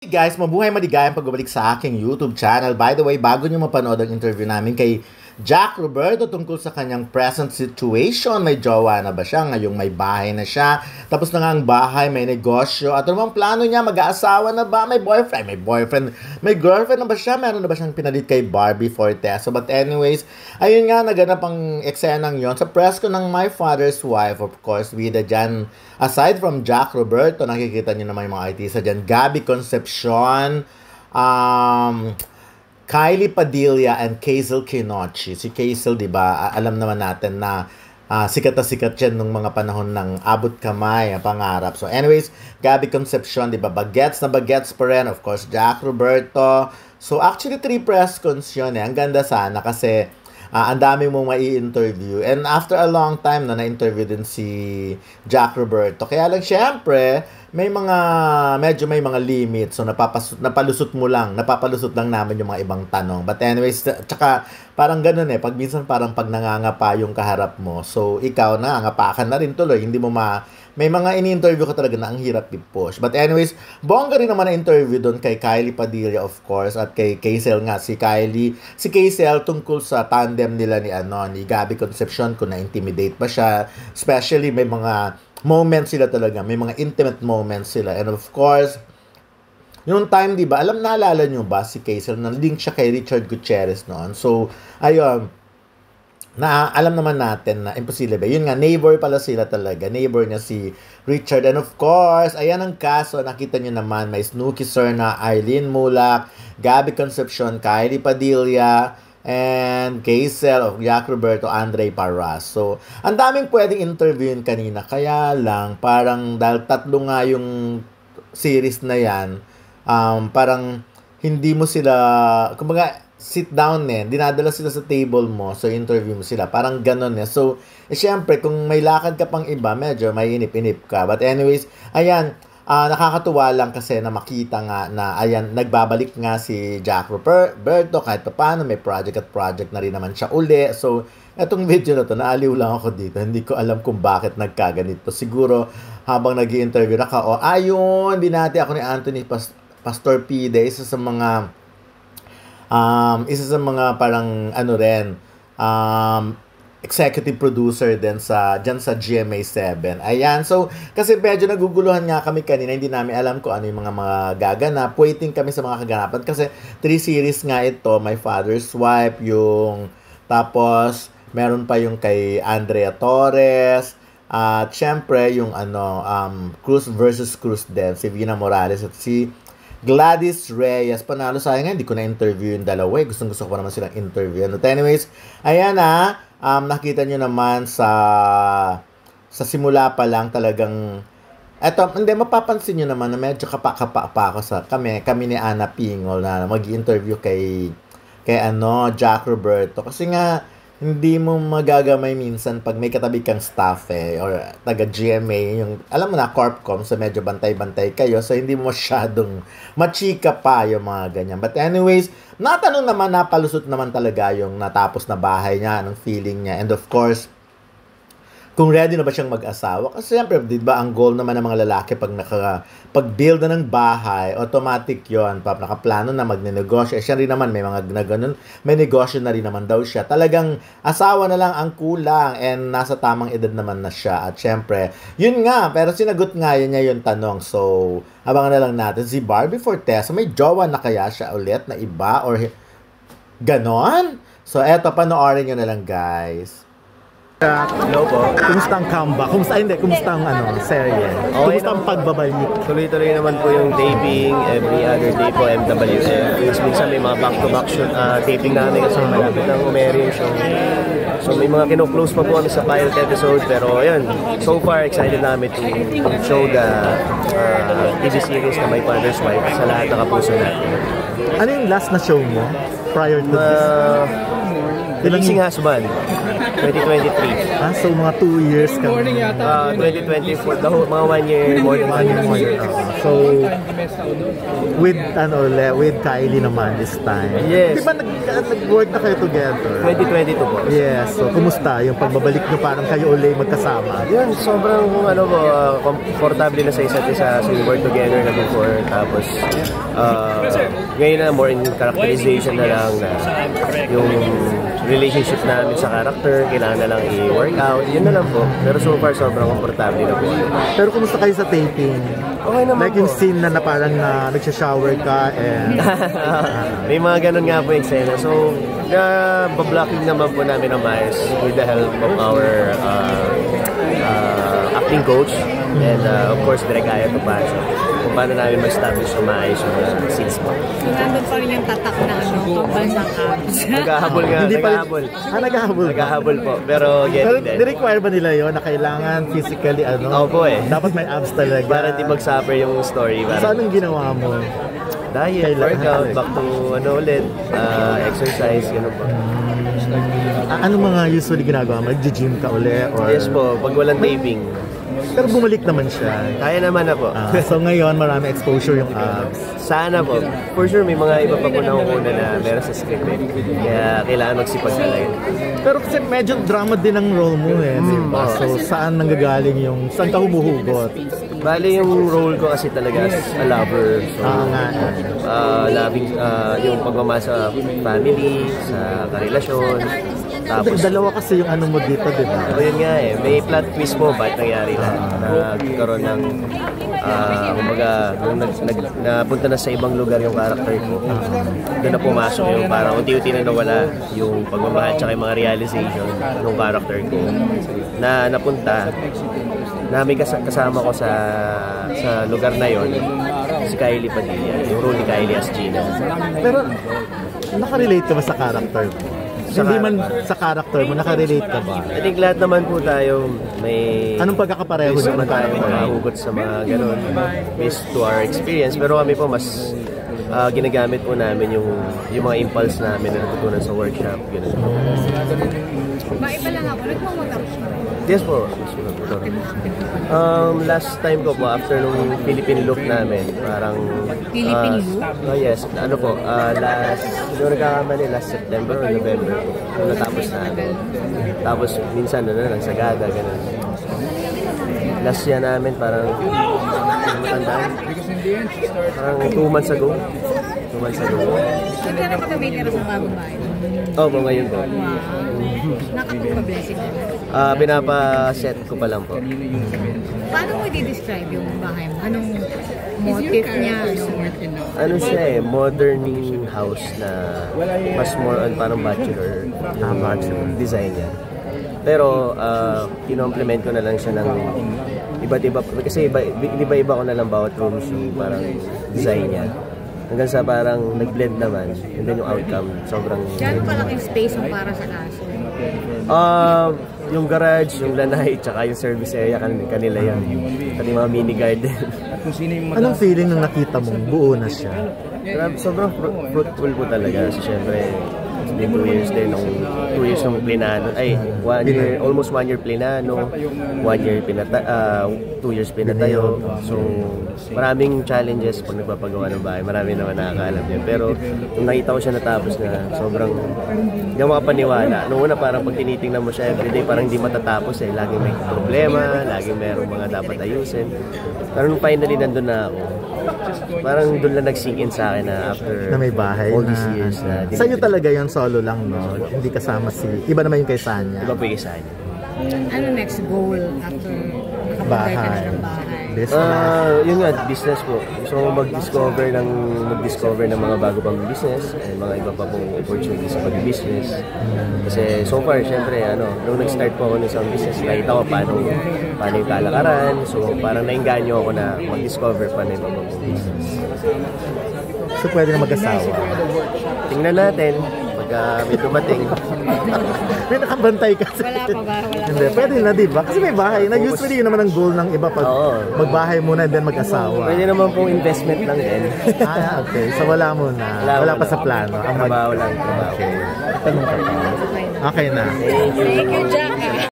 Hey guys, mabuhay maligayang pagbabalik sa aking YouTube channel. By the way, bago nyo mapanood ang interview namin kay Jack Roberto tungkol sa kanyang present situation, may jowa na ba siya? Ngayong may bahay na siya. Tapos na nga ang bahay, may negosyo. At ano bang plano niya? Mag-aasawa na ba? May boyfriend. May girlfriend na ba siya? Meron na ba siyang pinalit kay Barbie Fortesa? But anyways, ayun nga, naganap ang eksenang yon sa press ko ng My Father's Wife. Of course, bida dyan. Aside from Jack Roberto, nakikita niyo naman yung mga artista dyan. Gabby Concepcion, Kylie Padilla, and Kazel Kinochi. Si Kazel, di ba, alam naman natin na sikat na sikat yan nung mga panahon ng abot kamay, pangarap. So anyways, Gabby Concepcion, di ba, bagets na bagets pa rin. Of course, Jack Roberto. So actually, 3 press cons yun eh. Ang ganda sana kasi ang dami mong mai-interview. And after a long time na-interview din si Jack Roberto. Kaya lang, syempre, medyo may mga limits. So, napalusot lang namin yung mga ibang tanong. But anyways, tsaka, parang ganun eh. Minsan parang pag nangangapa yung kaharap mo. So, ikaw nangangapakan na rin tuloy. Hindi mo may mga ini-interview ka talaga na ang hirap i-push. But anyways, bongga rin naman na interview doon kay Kylie Padilla, of course, at kay Kazel nga. Si Kazel tungkol sa tandem nila ni Gabby Concepcion, kung na-intimidate ba siya. Especially may mga moments sila talaga, may mga intimate moments sila. And of course, yung time, di ba, naalala nyo ba si Kazel, na-link siya kay Richard Gutierrez noon. So, ayun, alam naman natin na imposible ba. Yun nga, neighbor pala sila talaga. Neighbor niya si Richard. And of course, ayan ang kaso. Nakita niyo naman, may Snooki Serna, Eileen Mulak, Gabby Concepcion, Kylie Padilla, and Kazel of Jack Roberto, Andre Parras. So, ang daming pwedeng interviewin kanina. Kaya lang, parang dahil 3 nga yung series na yan, parang hindi mo sila, kumbaga, sit down dinadala sila sa table mo, so interview mo sila, parang ganon so, syempre, kung may lakad ka pang iba, medyo may inip-inip ka. But anyways, ayan, nakakatuwa lang kasi na makita nga na, ayan, nagbabalik nga si Jack Roberto, kahit pa paano, may project na rin naman siya uli. So, etong video na to, naaliw lang ako dito, hindi ko alam kung bakit nagkaganito. Siguro, habang nag-i-interview ayun, binati ako ni Anthony Pastor Pide, isa sa mga parang executive producer din dyan sa GMA7. Ayan, so kasi medyo naguguluhan nga kami kanina, hindi namin alam kung ano yung mga gaganap. Waiting kami sa mga kaganapan kasi 3 series nga ito, My Father's Wife, tapos meron pa yung kay Andrea Torres, at syempre yung Cruz versus Cruz din, si Vina Morales at si Gladys Reyes. Panalo, sayang nga, hindi ko na-interview yung dalawa. Gusto ko pa naman silang interview. But anyways, ayan nakita nyo naman sa simula pa lang talagang, mapapansin nyo naman na medyo kapa ako sa kami ni Ana Pingol na mag-interview kay Jack Roberto. Kasi nga, hindi mo magagamay minsan pag may katabi kang staff or taga-GMA, yung, alam mo na, Corpcom, so medyo bantay-bantay kayo, so hindi mo masyadong machika pa yung mga ganyan. But anyways, natanong naman, napalusot naman talaga yung natapos na bahay niya, anong feeling niya, and of course, kung ready na ba siyang mag-asawa. Kasi siyempre, di ba, ang goal naman ng mga lalaki pag-build na ng bahay, automatic yon, nakaplano na magne-negosyo. Siya rin naman, may mga ganun, may negosyo na rin naman daw siya. Talagang asawa na lang ang kulang and nasa tamang edad naman na siya. At siyempre, yun nga, pero sinagot nga niya yung tanong. So, abangan na lang natin. Si Barbie Fortesa, may jowa na kaya siya ulit na iba or ganon? So, eto, panoorin nyo na lang, guys. Hello po. Kumusta ang comeback? Kumusta ang serye? Kumusta ang pagbabalik? Tuloy-tuloy naman po yung taping, every other day po MWF. Tapos minsan may mga back-to-back taping namin kasi malapit ng umere yung show. So may mga kino-close pa po kami sa pilot episode, pero ayun, so far excited namin to show the TV series na My Father's Wife sa lahat ng kapuso natin. Ano yung last na show mo prior to this? Ilang Releasing Husband, 2023. So mga 2 years ka. 2024, mga 1 year, more than 1 year. More year. So, with with Kylie naman this time. Yes. Di ba nag-work na kayo together? 2022 po. Yes. So, kumusta yung pagbabalik nyo parang kayo ulit magkasama? Yun, sobrang komportable na sa isa't isa. So, we work together na before. Tapos, ngayon na more in characterization na lang na yung relationship namin sa character, kailangan na lang i-work out. Yun na lang po. Pero so far, sobrang komportable na po. Pero kumusta kayo sa taping? Okay naman like yung scene na parang nagsha-shower ka and... may mga ganun nga po yung eksena. So, ba-blocking naman po namin ng maayos with the help of our acting coach and of course, Direk Aya Topacio. Kung paano namin ma-establish yung maayos yung scenes po. So, nandun pa rin yung tatak na pambansang abs. Naghahabol nga, naghahabol. Naghahabol. Naghahabol po, pero getting there. Ni-require ba nila yun na kailangan physically Opo eh. Dapat may abs talaga. Para di mag-suffer yung story. So, anong ginawa mo? Diet, workout, back to ulit, exercise, gano'n po. Ano mga usually ginagawa mo? Nag-gym ka uli? Or... Yes po, pag walang taping. Pero bumalik naman siya. Kaya naman na po. So ngayon, marami exposure yung abs. Sana po. For sure, may mga iba pa po nakukunan na meron sa script eh. Kaya kailangan magsipag talaga. Pero kasi medyo drama din ang role mo eh. Diba? So saan nanggagaling yung... Saan ka humuhugot? Bali yung role ko kasi talaga as a lover. So, loving yung pagmamahal sa family, sa karelasyon. Tapos, dalawa kasi yung ano mo dito, di ba? So, yun nga eh. May plot twist mo, ba't nangyari na? Nagkaroon ng, kumbaga, nung napunta na sa ibang lugar yung character ko. Doon na pumasok yung parang unti-unti na nawala yung pagmamahal tsaka yung mga realization ng character ko. Na napunta, na may kasama ko sa lugar na yon, si Kylie Padilla, yung role ni Kylie as Gina. Pero, nakarelate ka ba sa character mo? Hindi man sa character mo, nakarelate ka ba? I think lahat naman po tayo may... Anong pagkakapareho naman tayo? Hugot sa mga ganun based to our experience. Pero kami po mas ginagamit po namin yung mga impulse namin na natutunan sa workshop. Ganun. Maiba lang ako, nagmamagap siya. Yes po. Last time ko po, after nung Philippine look namin, parang... Philippine look? Yes. Ano po, siguro nagkakamali, last September or November. Natapos na. Tapos minsan, nagsagada, gano'n. Last year namin, parang... matandaan. Parang 2 months ago. 2 months ago. Hindi na pagka-maker sa bagong bahay. Opo, ngayon po. Wow. Nakapagpa-blessing na. Pinapa-set ko pa lang po. Paano mo i-describe yung bahay mo? Anong motif niya? Ano siya eh, modern house na mas more on parang bachelor yung design niya. Pero kinomplement ko na lang siya ng iba't iba, kasi iba-iba ko na lang bawat rooms yung parang design niya. Hanggang sa parang nag-blend naman, and then yung outcome, sobrang... Gano'ng kalaking space ang para sa kaso? Yung garage, yung lanay, tsaka yung service area, kanila yan. Pati mga mini garden. Anong feeling nung nakita mong buo na siya? Sobrang fruitful po talaga. So, syempre, it's been 2 years din. 2 years nung plinano. Ay, 1 year, almost 1 year plinano. 1 year 2 years pinatayo. So, maraming challenges pag nagpapagawa ng bahay. Marami naman nakakaalam yan. Pero, nung nakita ko siya natapos na, sobrang hindi ako makapaniwala. Noong una, parang pag tinitingnan mo siya everyday, parang hindi matatapos eh. Laging may problema, laging mayroong mga dapat ayusin. Pero nung finally nandun na ako, parang doon lang nag-sink in sa akin na after na may bahay all these years na sa'yo talaga yung solo lang, no? Hindi kasama iba naman yung kay Sanya. Iba po yung Sanya. Ano next goal after nakapagay ka na ng bahay? Yun nga, business po. So mag-discover ng mga bago pang business and mga iba pa pong opportunities sa pag-business. Kasi so far, syempre, nung nag-start po ako ng isang business, nakita ko paano yung kalakaran. So parang nainganyo ako na mag-discover pa na iba pang business. So pwede na mag-asawa? Tingnan natin. Pagka may dumating. May nakabantay kasi. Wala pa ba? Wala Hindi, pa. pwede na, di ba? Kasi may bahay na. Usually, yun naman ang goal ng iba pag magbahay muna and then mag-asawa. Pwede naman pong investment lang din. Okay. So, wala muna. Wala pa sa plano. Ang Trabaho lang. Trabaho. Okay. Tanong ka pa. Okay na. Thank you. Thank you, Jack.